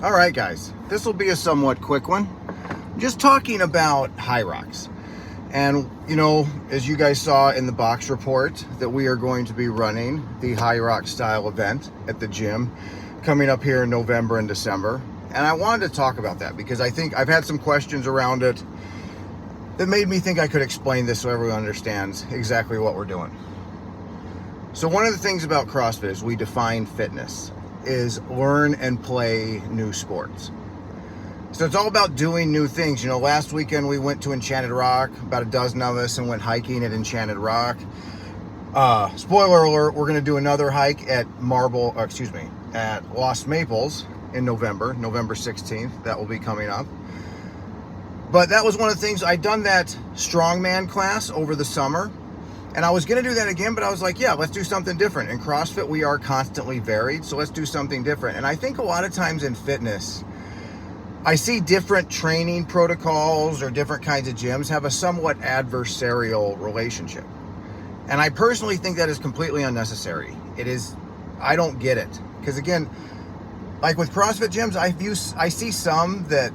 All right, guys, this will be a somewhat quick one. Just talking about Hyrox. And, you know, as you guys saw in the box report, that we are going to be running the Hyrox style event at the gym coming up here in November and December. And I wanted to talk about that because I think I've had some questions around it that made me think I could explain this so everyone understands exactly what we're doing. So one of the things about CrossFit is we define fitness is learn and play new sports. So it's all about doing new things. You know, last weekend we went to Enchanted Rock, about a dozen of us, and went hiking at Enchanted Rock. Spoiler alert, we're gonna do another hike at at Lost Maples in November 16th. That will be coming up. But that was one of the things, I'd done that strongman class over the summer. And I was going to do that again, but I was like, yeah, let's do something different. In CrossFit, we are constantly varied, so let's do something different. And I think a lot of times in fitness, I see different training protocols or different kinds of gyms have a somewhat adversarial relationship. And I personally think that is completely unnecessary. I don't get it. Because again, like with CrossFit gyms, I see some that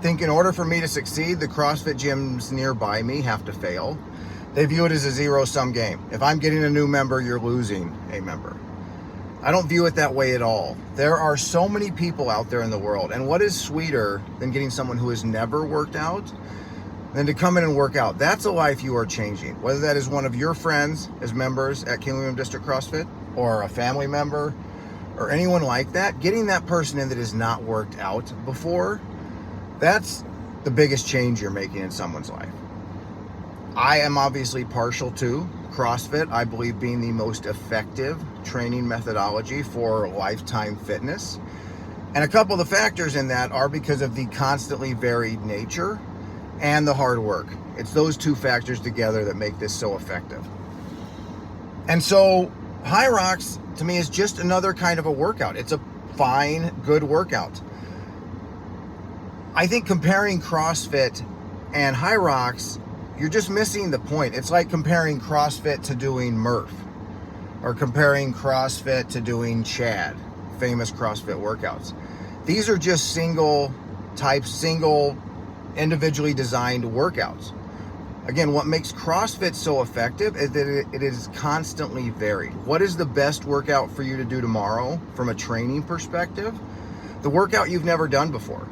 think in order for me to succeed, the CrossFit gyms nearby me have to fail. They view it as a zero-sum game. If I'm getting a new member, you're losing a member. I don't view it that way at all. There are so many people out there in the world, and what is sweeter than getting someone who has never worked out than to come in and work out? That's a life you are changing. Whether that is one of your friends as members at King William District CrossFit, or a family member, or anyone like that, getting that person in that has not worked out before, that's the biggest change you're making in someone's life. I am obviously partial to CrossFit. I believe being the most effective training methodology for lifetime fitness. And a couple of the factors in that are because of the constantly varied nature and the hard work. It's those two factors together that make this so effective. And so Hyrox to me is just another kind of a workout. It's a fine, good workout. I think comparing CrossFit and Hyrox, you're just missing the point. It's like comparing CrossFit to doing Murph, or comparing CrossFit to doing Chad, famous CrossFit workouts. These are just single individually designed workouts. Again, what makes CrossFit so effective is that it is constantly varied. What is the best workout for you to do tomorrow from a training perspective? The workout you've never done before.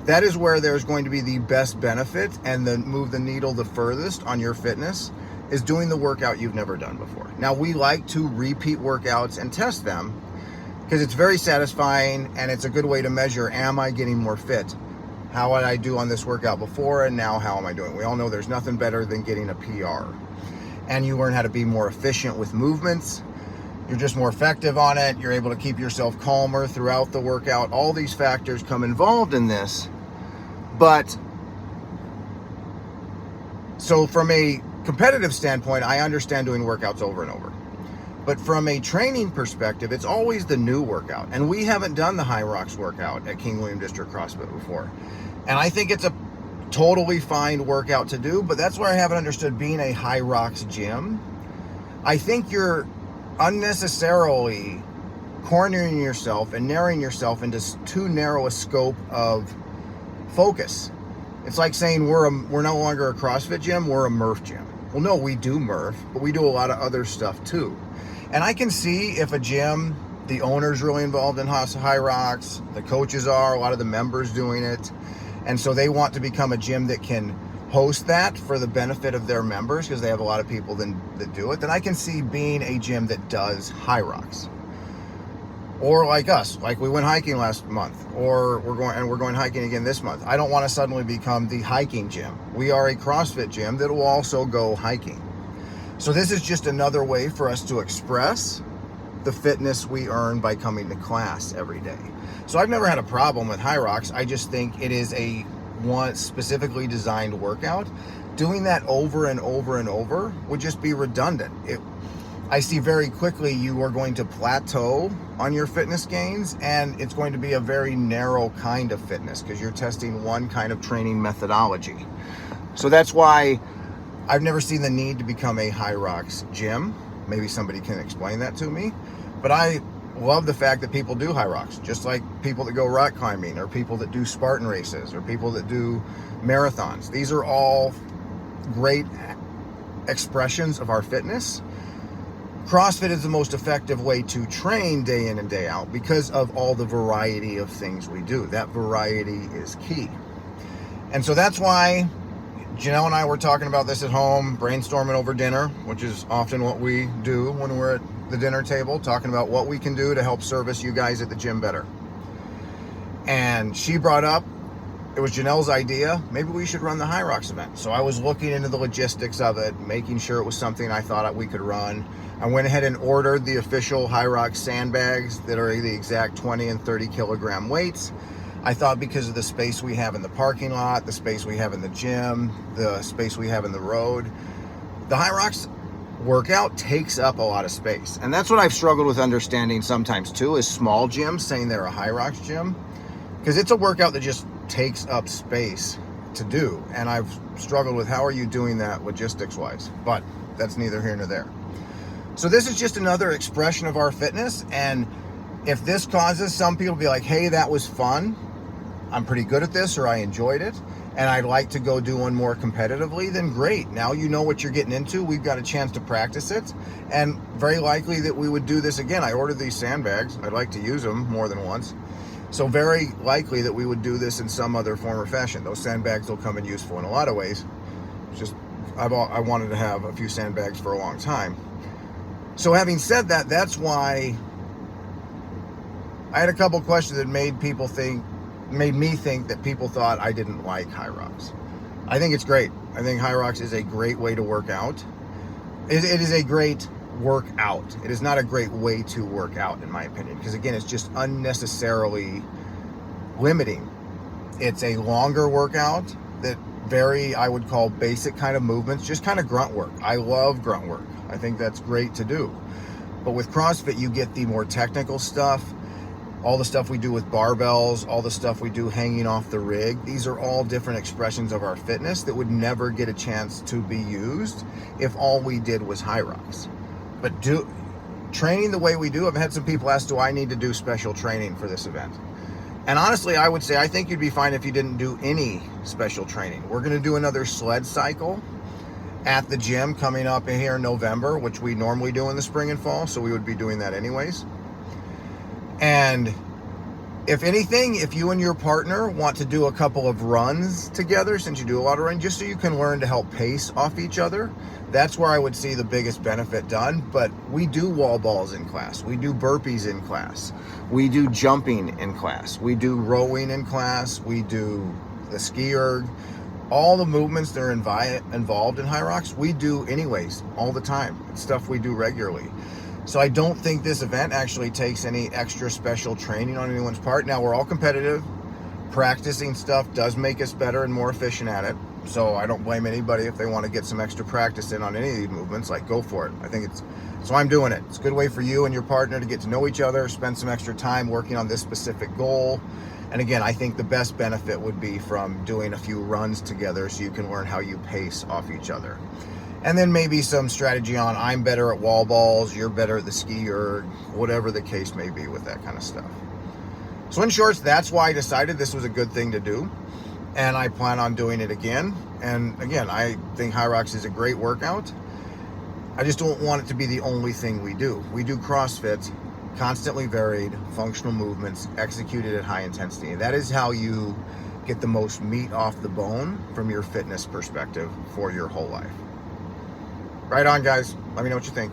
That is where there's going to be the best benefit and move the needle the furthest on your fitness is doing the workout you've never done before. Now, we like to repeat workouts and test them because it's very satisfying and it's a good way to measure, am I getting more fit? How did I do on this workout before, and now how am I doing? We all know there's nothing better than getting a PR. And you learn how to be more efficient with movements. You're just more effective on it. You're able to keep yourself calmer throughout the workout. All these factors come involved in this. But so from a competitive standpoint, I understand doing workouts over and over. But from a training perspective, it's always the new workout. And we haven't done the Hyrox workout at King William District CrossFit before. And I think it's a totally fine workout to do, but that's where I haven't understood being a Hyrox gym. I think you're unnecessarily cornering yourself and narrowing yourself into too narrow a scope of focus. It's like saying we're no longer a CrossFit gym, we're a Murph gym. Well, no, we do Murph, but we do a lot of other stuff too. And I can see if a gym, the owner's really involved in Hyrox, the coaches are, a lot of the members doing it, and so they want to become a gym that can host that for the benefit of their members because they have a lot of people that do it, then I can see being a gym that does Hyrox. Or like us, like we went hiking last month, or we're going hiking again this month. I don't want to suddenly become the hiking gym. We are a CrossFit gym that will also go hiking. So this is just another way for us to express the fitness we earn by coming to class every day. So I've never had a problem with Hyrox. I just think it is a one specifically designed workout. Doing that over and over and over would just be redundant. I see very quickly you are going to plateau on your fitness gains, and it's going to be a very narrow kind of fitness because you're testing one kind of training methodology. So that's why I've never seen the need to become a Hyrox gym. Maybe somebody can explain that to me. But I love the fact that people do Hyrox, just like people that go rock climbing, or people that do Spartan races, or people that do marathons. These are all great expressions of our fitness. CrossFit is the most effective way to train day in and day out because of all the variety of things we do. That variety is key. And so that's why Janelle and I were talking about this at home, brainstorming over dinner, which is often what we do when we're at the dinner table, talking about what we can do to help service you guys at the gym better. And she brought up, it was Janelle's idea, maybe we should run the Hyrox event. So I was looking into the logistics of it, making sure it was something I thought we could run. I went ahead and ordered the official Hyrox sandbags that are the exact 20 and 30 kilogram weights. I thought because of the space we have in the parking lot, the space we have in the gym, the space we have in the road, the Hyrox workout takes up a lot of space. And that's what I've struggled with understanding sometimes too, is small gyms saying they're a Hyrox gym, because it's a workout that just takes up space to do. And I've struggled with how are you doing that logistics wise, but that's neither here nor there. So this is just another expression of our fitness. And if this causes some people to be like, hey, that was fun, I'm pretty good at this, or I enjoyed it, and I'd like to go do one more competitively, then great. Now you know what you're getting into. We've got a chance to practice it, and very likely that we would do this again. I ordered these sandbags. I'd like to use them more than once. So very likely that we would do this in some other form or fashion. Those sandbags will come in useful in a lot of ways. It's just, I wanted to have a few sandbags for a long time. So having said that, that's why I had a couple questions that made me think that people thought I didn't like Hyrox. I think it's great. I think Hyrox is a great way to work out. It is a great workout. It is not a great way to work out, in my opinion, because again, it's just unnecessarily limiting. It's a longer workout that I would call basic kind of movements, just kind of grunt work. I love grunt work. I think that's great to do. But with CrossFit, you get the more technical stuff, all the stuff we do with barbells, all the stuff we do hanging off the rig. These are all different expressions of our fitness that would never get a chance to be used if all we did was Hyrox. But training the way we do, I've had some people ask, do I need to do special training for this event? And honestly, I would say, I think you'd be fine if you didn't do any special training. We're gonna do another sled cycle at the gym coming up in here in November, which we normally do in the spring and fall, so we would be doing that anyways. And if anything, if you and your partner want to do a couple of runs together, since you do a lot of running, just so you can learn to help pace off each other, that's where I would see the biggest benefit done. But we do wall balls in class. We do burpees in class. We do jumping in class. We do rowing in class. We do the ski erg. All the movements that are involved in Hyrox, we do anyways, all the time. It's stuff we do regularly. So I don't think this event actually takes any extra special training on anyone's part. Now, we're all competitive. Practicing stuff does make us better and more efficient at it. So I don't blame anybody if they want to get some extra practice in on any of these movements, like go for it. I think so I'm doing it. It's a good way for you and your partner to get to know each other, spend some extra time working on this specific goal. And again, I think the best benefit would be from doing a few runs together so you can learn how you pace off each other. And then maybe some strategy on, I'm better at wall balls, you're better at the ski erg, whatever the case may be with that kind of stuff. So in short, that's why I decided this was a good thing to do. And I plan on doing it again. And again, I think Hyrox is a great workout. I just don't want it to be the only thing we do. We do CrossFit, constantly varied, functional movements, executed at high intensity. And that is how you get the most meat off the bone from your fitness perspective for your whole life. Right on, guys. Let me know what you think.